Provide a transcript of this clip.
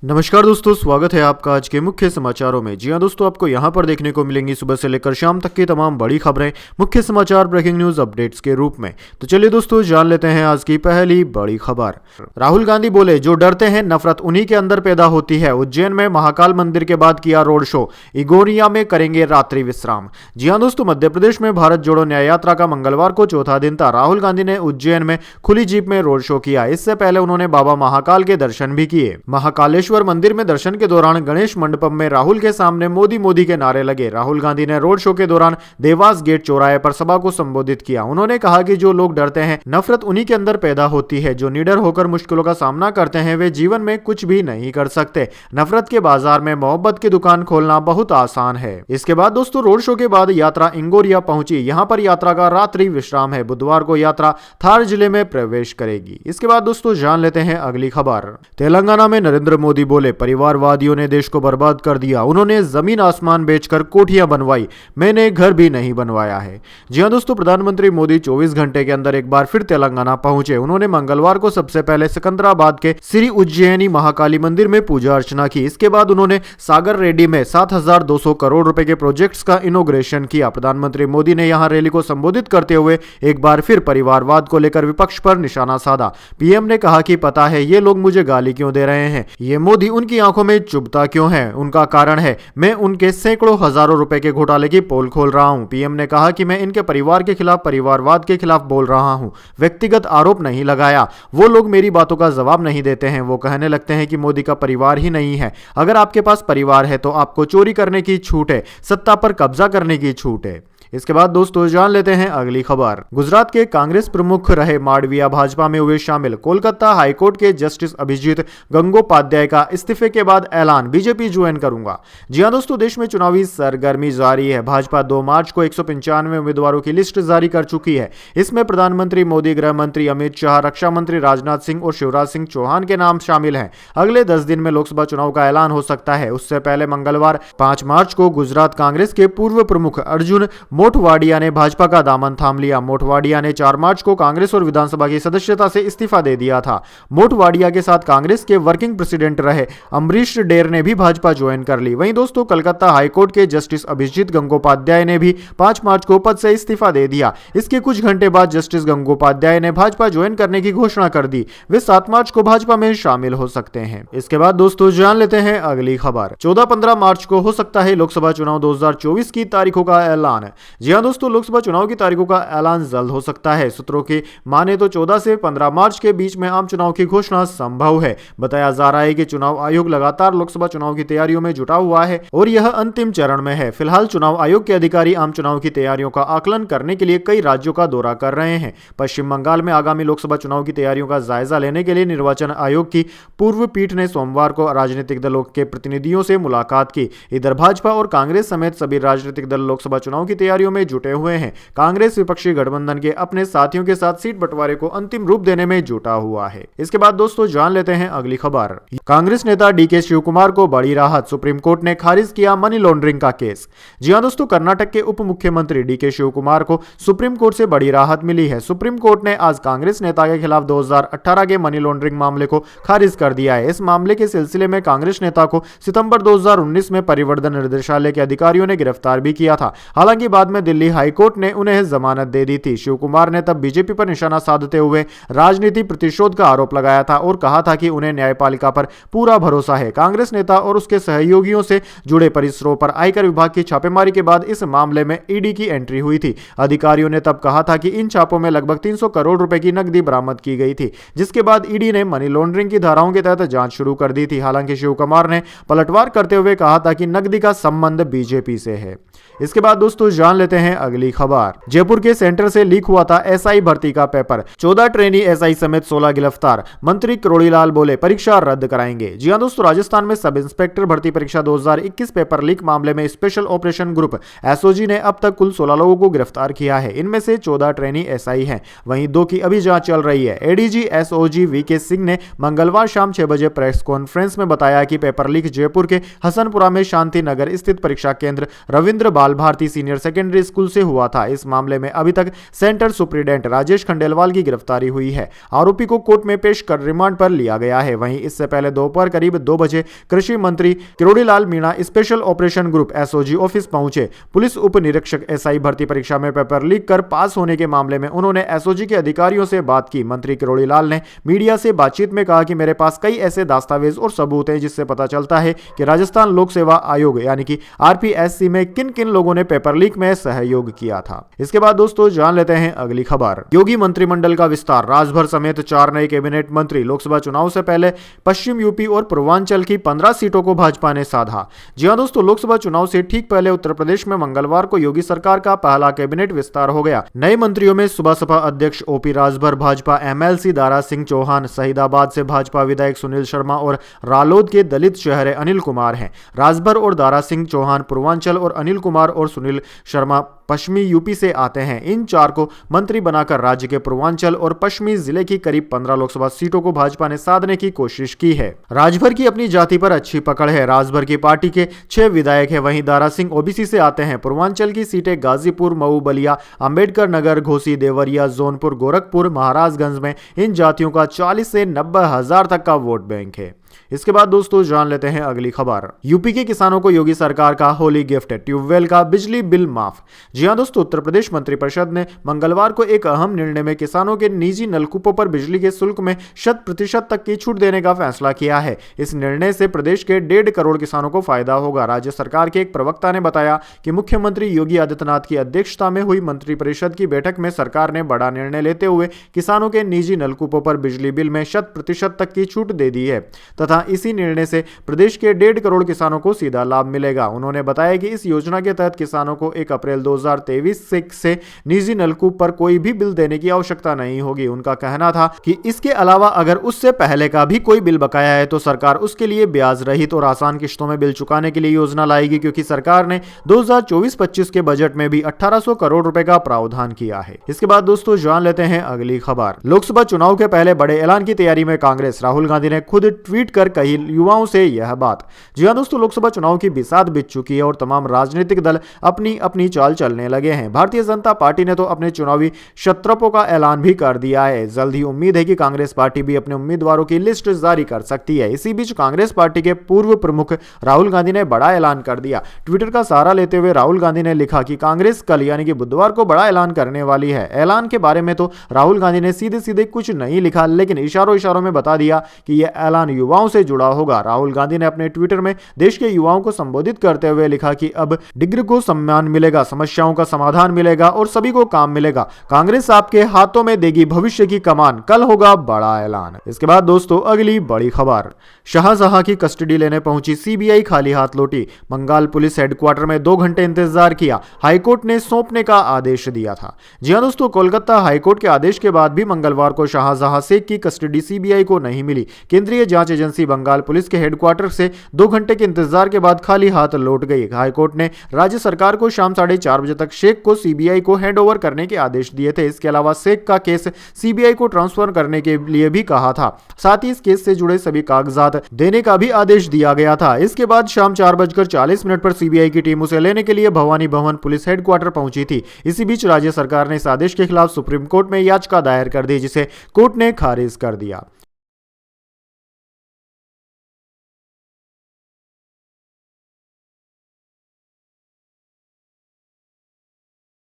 नमस्कार दोस्तों, स्वागत है आपका आज के मुख्य समाचारों में। जी हां दोस्तों, आपको यहां पर देखने को मिलेंगी सुबह से लेकर शाम तक की तमाम बड़ी खबरें मुख्य समाचार ब्रेकिंग न्यूज अपडेट्स के रूप में। तो चलिए दोस्तों, जान लेते हैं आज की पहली बड़ी खबर। राहुल गांधी बोले, जो डरते हैं नफरत उन्हीं के अंदर पैदा होती है। उज्जैन में महाकाल मंदिर के बाद किया रोड शो, इगोरिया में करेंगे रात्रि विश्राम। जी हाँ दोस्तों, मध्य प्रदेश में भारत जोड़ो न्याय यात्रा का मंगलवार को चौथा दिन था। राहुल गांधी ने उज्जैन में खुली जीप में रोड शो किया। इससे पहले उन्होंने बाबा महाकाल के दर्शन भी किए। महाकालेश्वर मंदिर में दर्शन के दौरान गणेश मंडपम में राहुल के सामने मोदी मोदी के नारे लगे। राहुल गांधी ने रोड शो के दौरान देवास गेट चौराहे पर सभा को संबोधित किया। उन्होंने कहा कि जो लोग डरते हैं नफरत उन्हीं के अंदर पैदा होती है। जो निडर होकर मुश्किलों का सामना करते हैं वे जीवन में कुछ भी नहीं कर सकते। नफरत के बाजार में मोहब्बत की दुकान खोलना बहुत आसान है। इसके बाद दोस्तों, रोड शो के बाद यात्रा इंगोरिया पहुंची। यहां पर यात्रा का रात्रि विश्राम है। बुधवार को यात्रा थार जिले में प्रवेश करेगी। इसके बाद दोस्तों, जान लेते हैं अगली खबर। तेलंगाना में नरेंद्र मोदी बोले, परिवारवादियों ने देश को बर्बाद कर दिया। उन्होंने जमीन आसमान बेचकर कोठियां बनवाई, मैंने घर भी नहीं बनवाया है। जी हां दोस्तों, प्रधानमंत्री मोदी 24 घंटे के अंदर एक बार फिर तेलंगाना पहुंचे। उन्होंने मंगलवार को सबसे पहले सिकंदराबाद के श्री उज्जैनी महाकाली मंदिर में पूजा अर्चना की। इसके बाद उन्होंने सागर रेड्डी में 7,200 करोड़ रुपए के प्रोजेक्ट्स का इनॉग्रेशन किया। प्रधानमंत्री मोदी ने यहां रैली को संबोधित करते हुए एक बार फिर परिवारवाद को लेकर विपक्ष पर निशाना साधा। पीएम ने कहा कि पता है ये लोग मुझे गाली क्यों दे रहे हैं, ये मोदी उनकी आंखों में चुभता क्यों है, उनका कारण है मैं उनके सैकड़ों हजारों रुपए के घोटाले की पोल खोल रहा हूं। पीएम ने कहा कि मैं इनके परिवार के खिलाफ परिवारवाद के खिलाफ बोल रहा हूं, व्यक्तिगत आरोप नहीं लगाया। वो लोग मेरी बातों का जवाब नहीं देते हैं। वो कहने लगते हैं कि मोदी का परिवार ही नहीं है। अगर आपके पास परिवार है तो आपको चोरी करने की छूट है, सत्ता पर कब्जा करने की छूट है। इसके बाद दोस्तों, जान लेते हैं अगली खबर। गुजरात के कांग्रेस प्रमुख रहे मांडविया भाजपा में हुए शामिल। कोलकाता हाईकोर्ट के जस्टिस अभिजीत गंगोपाध्याय का इस्तीफे के बाद ऐलान, बीजेपी ज्वाइन करूंगा। जी हां दोस्तों, देश में चुनावी सरगर्मी जारी है। भाजपा 2 मार्च को 195 उम्मीदवारों की लिस्ट जारी कर चुकी है। इसमें प्रधानमंत्री मोदी, गृह मंत्री अमित शाह, रक्षा मंत्री राजनाथ सिंह और शिवराज सिंह चौहान के नाम शामिल हैं। अगले 10 दिन में लोकसभा चुनाव का ऐलान हो सकता है। उससे पहले मंगलवार 5 मार्च को गुजरात कांग्रेस के पूर्व प्रमुख अर्जुन मोटवाडिया ने भाजपा का दामन थाम लिया। मोटवाडिया ने 4 मार्च को कांग्रेस और विधानसभा की सदस्यता से इस्तीफा दे दिया था। मोटवाडिया के साथ कांग्रेस के वर्किंग प्रेसिडेंट रहे अमरीश डेर ने भी भाजपा ज्वाइन कर ली। वहीं दोस्तों, कलकत्ता हाईकोर्ट के जस्टिस अभिजीत गंगोपाध्याय ने भी 5 मार्च को पद से इस्तीफा दे दिया। इसके कुछ घंटे बाद जस्टिस गंगोपाध्याय ने भाजपा ज्वाइन करने की घोषणा कर दी। वे 7 मार्च को भाजपा में शामिल हो सकते हैं। इसके बाद दोस्तों, जान लेते हैं अगली खबर। 14-15 मार्च को हो सकता है लोकसभा चुनाव 2024 की तारीखों का ऐलान। जी हां दोस्तों, लोकसभा चुनाव की तारीखों का ऐलान जल्द हो सकता है। सूत्रों की माने तो 14 से 15 मार्च के बीच में आम चुनाव की घोषणा संभव है। बताया जा रहा है कि चुनाव आयोग लगातार लोकसभा चुनाव की तैयारियों में जुटा हुआ है और यह अंतिम चरण में है। फिलहाल चुनाव आयोग के अधिकारी आम चुनाव की तैयारियों का आकलन करने के लिए कई राज्यों का दौरा कर रहे हैं। पश्चिम बंगाल में आगामी लोकसभा चुनाव की तैयारियों का जायजा लेने के लिए निर्वाचन आयोग की पूर्व पीठ ने सोमवार को राजनीतिक दलों के प्रतिनिधियों से मुलाकात की। इधर भाजपा और कांग्रेस समेत सभी राजनीतिक दल लोकसभा चुनाव की तैयारियों में जुटे हुए हैं। कांग्रेस विपक्षी गठबंधन के अपने साथियों के साथ सीट बंटवारे को अंतिम रूप देने में जुटा हुआ है। इसके बाद दोस्तों, जान लेते हैं अगली खबर। कांग्रेस नेता डीके शिव कुमार को बड़ी राहत, सुप्रीम कोर्ट ने खारिज किया मनी लॉन्ड्रिंग का केस। जी हां दोस्तों, कर्नाटक के उप मुख्यमंत्री डीके शिव कुमार को सुप्रीम कोर्ट से बड़ी राहत मिली है। सुप्रीम कोर्ट ने आज कांग्रेस नेता के खिलाफ 2018 के मनी लॉन्ड्रिंग मामले को खारिज कर दिया है। इस मामले के सिलसिले में कांग्रेस नेता को सितंबर 2019 में परिवर्तन निर्देशालय के अधिकारियों ने गिरफ्तार भी किया था। हालांकि बाद में दिल्ली हाईकोर्ट ने उन्हें जमानत दे दी थी। शिव कुमार ने तब बीजेपी पर निशाना साधते हुए राजनीति प्रतिशोध का आरोप लगाया था और कहा था कि उन्हें न्यायपालिका पर पूरा भरोसा है। कांग्रेस नेता और उसके सहयोगियों से जुड़े परिसरों पर आयकर विभाग की छापेमारी के बाद इस मामले में ईडी की एंट्री हुई थी। अधिकारियों ने तब कहा था कि इन छापों में लगभग 300 करोड़ रुपए की नकदी बरामद की गई थी, जिसके बाद ईडी ने मनी लॉन्ड्रिंग की धाराओं के तहत जांच शुरू कर दी थी। हालांकि शिव कुमार ने पलटवार करते हुए कहा था कि नकदी का संबंध बीजेपी से है। इसके बाद दोस्तों, जान लेते हैं अगली खबर। जयपुर के सेंटर से लीक हुआ था एसआई भर्ती का पेपर, 14 ट्रेनी एसआई समेत 16 गिरफ्तार। मंत्री करोड़ीलाल बोले परीक्षा रद्द कराएंगे। जी हां दोस्तों, राजस्थान में सब इंस्पेक्टर भर्ती परीक्षा 2021 पेपर लीक मामले में स्पेशल ऑपरेशन ग्रुप एसओजी ने अब तक कुल 16 लोगों को गिरफ्तार किया है। इनमें से 14 ट्रेनी एसआई हैं। वहीं 2 की अभी जांच चल रही है। एडीजी एसओजी वीके सिंह ने मंगलवार शाम 6 बजे प्रेस कॉन्फ्रेंस में बताया कि पेपर लीक जयपुर के हसनपुरा में शांति नगर स्थित परीक्षा केंद्र Ravindra Bal Bharati senior secondary secondary school से हुआ था। इस मामले में अभी तक सेंटर सुप्रिटेंडेंट राजेश खंडेलवाल की गिरफ्तारी हुई है। आरोपी को कोर्ट में पेश कर रिमांड पर लिया गया है। वहीं इससे पहले दोपहर करीब 2 बजे कृषि मंत्री Kirodilal Meena special operation group SOG office पहुंचे। पुलिस उप निरीक्षक एसआई भर्ती परीक्षा में पेपर लीक कर पास होने के मामले में उन्होंने एसओजी के अधिकारियों से बात की। मंत्री किरोड़ीलाल ने मीडिया से बातचीत में कहा कि मेरे पास कई ऐसे दस्तावेज और सबूत हैं जिससे पता चलता है कि राजस्थान लोक सेवा आयोग यानी कि आरपीएससी में किन किन लोगों ने पेपर लीक में सहयोग किया था। इसके बाद दोस्तों जान लेते हैं अगली खबर। योगी मंत्रिमंडल का विस्तार, राजभर समेत 4 नए कैबिनेट मंत्री। लोकसभा चुनाव से पहले पश्चिम यूपी और पूर्वांचल की 15 सीटों को भाजपा ने साधा। जी हां दोस्तों, लोकसभा चुनाव से ठीक पहले उत्तर प्रदेश में मंगलवार को योगी सरकार का पहला कैबिनेट विस्तार हो गया। नए मंत्रियों में सुबह अध्यक्ष ओपी राजभर भाजपा, एमएलसी दारा सिंह चौहान, शहीदाबाद से भाजपा विधायक सुनील शर्मा और रालोद के दलित चेहरे अनिल कुमार हैं। राजभर और दारा सिंह चौहान पूर्वांचल और अनिल कुमार और सुनील शर्मा पश्चिमी यूपी से आते हैं। इन 4 को मंत्री बनाकर राज्य के पूर्वांचल और पश्चिमी जिले की करीब 15 लोकसभा सीटों को भाजपा ने साधने की कोशिश की है। राजभर की अपनी जाति पर अच्छी पकड़ है। राजभर की पार्टी के 6 विधायक हैं। वहीं दारा सिंह ओबीसी से आते हैं। पूर्वांचल की सीटें गाजीपुर, मऊ, बलिया, अंबेडकर नगर, घोसी, देवरिया, जौनपुर, गोरखपुर, महाराजगंज में इन जातियों का 40 से 90 हजार तक का वोट बैंक है। इसके बाद दोस्तों जान लेते हैं अगली खबर। यूपी के किसानों को योगी सरकार का होली गिफ्ट, ट्यूबवेल का बिजली बिल माफ। जी हां दोस्तों, उत्तर प्रदेश मंत्रिपरिषद ने मंगलवार को एक अहम निर्णय में किसानों के निजी नलकूपों पर बिजली के शुल्क में 100% तक की छूट देने का फैसला किया है। इस निर्णय से प्रदेश के 1.5 करोड़ किसानों को फायदा होगा। राज्य सरकार के एक प्रवक्ता ने बताया कि मुख्यमंत्री योगी आदित्यनाथ की अध्यक्षता में हुई मंत्रिपरिषद की बैठक में सरकार ने बड़ा निर्णय लेते हुए किसानों के निजी नलकूपों पर बिजली बिल में 100% तक की छूट दे दी है तथा इसी निर्णय से प्रदेश के 1.5 करोड़ किसानों को सीधा लाभ मिलेगा। उन्होंने बताया कि इस योजना के तहत किसानों को 1 अप्रैल 2023 से निजी नलकूप पर कोई भी बिल देने की आवश्यकता नहीं होगी। उनका कहना था कि इसके अलावा अगर उससे पहले का भी कोई बिल बकाया है तो सरकार उसके लिए ब्याज रहित और आसान किश्तों में बिल चुकाने के लिए योजना लाएगी, क्योंकि सरकार ने 2024-25 के बजट में भी 1800 करोड़ रुपए का प्रावधान किया है। इसके बाद दोस्तों जान लेते हैं अगली खबर। लोकसभा चुनाव के पहले बड़े ऐलान की तैयारी में कांग्रेस। राहुल गांधी ने खुद ट्वीट कर कही युवाओं से यह बात। जी हां दोस्तों, लोकसभा चुनाव की बिसात बीत चुकी है और तमाम राजनीतिक दल अपनी अपनी चाल चलने लगे हैं। भारतीय जनता पार्टी ने तो अपने चुनावी शत्रपों का ऐलान भी कर दिया है। जल्द ही उम्मीद है कि कांग्रेस पार्टी भी अपने उम्मीदवारों की लिस्ट जारी कर सकती है। इसी बीच कांग्रेस पार्टी के पूर्व प्रमुख राहुल गांधी ने बड़ा ऐलान कर दिया। ट्विटर का सहारा लेते हुए राहुल गांधी ने लिखा कि कांग्रेस कल यानी कि बुधवार को बड़ा ऐलान करने वाली है। ऐलान के बारे में तो राहुल गांधी ने सीधे सीधे कुछ नहीं लिखा, लेकिन इशारों में बता दिया कि यह ऐलान युवाओं से जुड़ा होगा। राहुल गांधी ने अपने ट्विटर में देश के युवाओं को संबोधित करते हुए लिखा कि अब डिग्री को सम्मान मिलेगा, समस्याओं का समाधान मिलेगा और सभी को काम मिलेगा। कांग्रेस आपके हाथों में देगी भविष्य की कमान, कल होगा बड़ा ऐलान। इसके बाद दोस्तों अगली बड़ी खबर। शाहजहां की कस्टडी लेने पहुंची सीबीआई खाली हाथ लौटी। बंगाल पुलिस हेडक्वार्टर में 2 घंटे इंतजार किया। हाईकोर्ट ने सौंपने का आदेश दिया था। जी हां दोस्तों, कोलकाता हाईकोर्ट के आदेश के बाद भी मंगलवार को शाहजहां शेख की कस्टडी सीबीआई को नहीं मिली। केंद्रीय जांच एजेंसी बंगाल पुलिस के हेडक्वार्टर से 2 घंटे के इंतजार के बाद खाली हाथ लौट गई। हाईकोर्ट ने राज्य सरकार को शाम 4:30 बजे तक शेख को सीबीआई को हैंडओवर करने के आदेश दिए थे। इसके अलावा शेख का केस सीबीआई को ट्रांसफर करने के लिए भी कहा था। साथ ही इस केस से जुड़े सभी कागजात देने का भी आदेश दिया गया था। इसके बाद शाम 4:40 पर सीबीआई की टीम उसे लेने के लिए भवानी भवन पुलिस हेडक्वार्टर पहुंची थी। इसी बीच राज्य सरकार ने इस आदेश के खिलाफ सुप्रीम कोर्ट में याचिका दायर कर दी, जिसे कोर्ट ने खारिज कर दिया।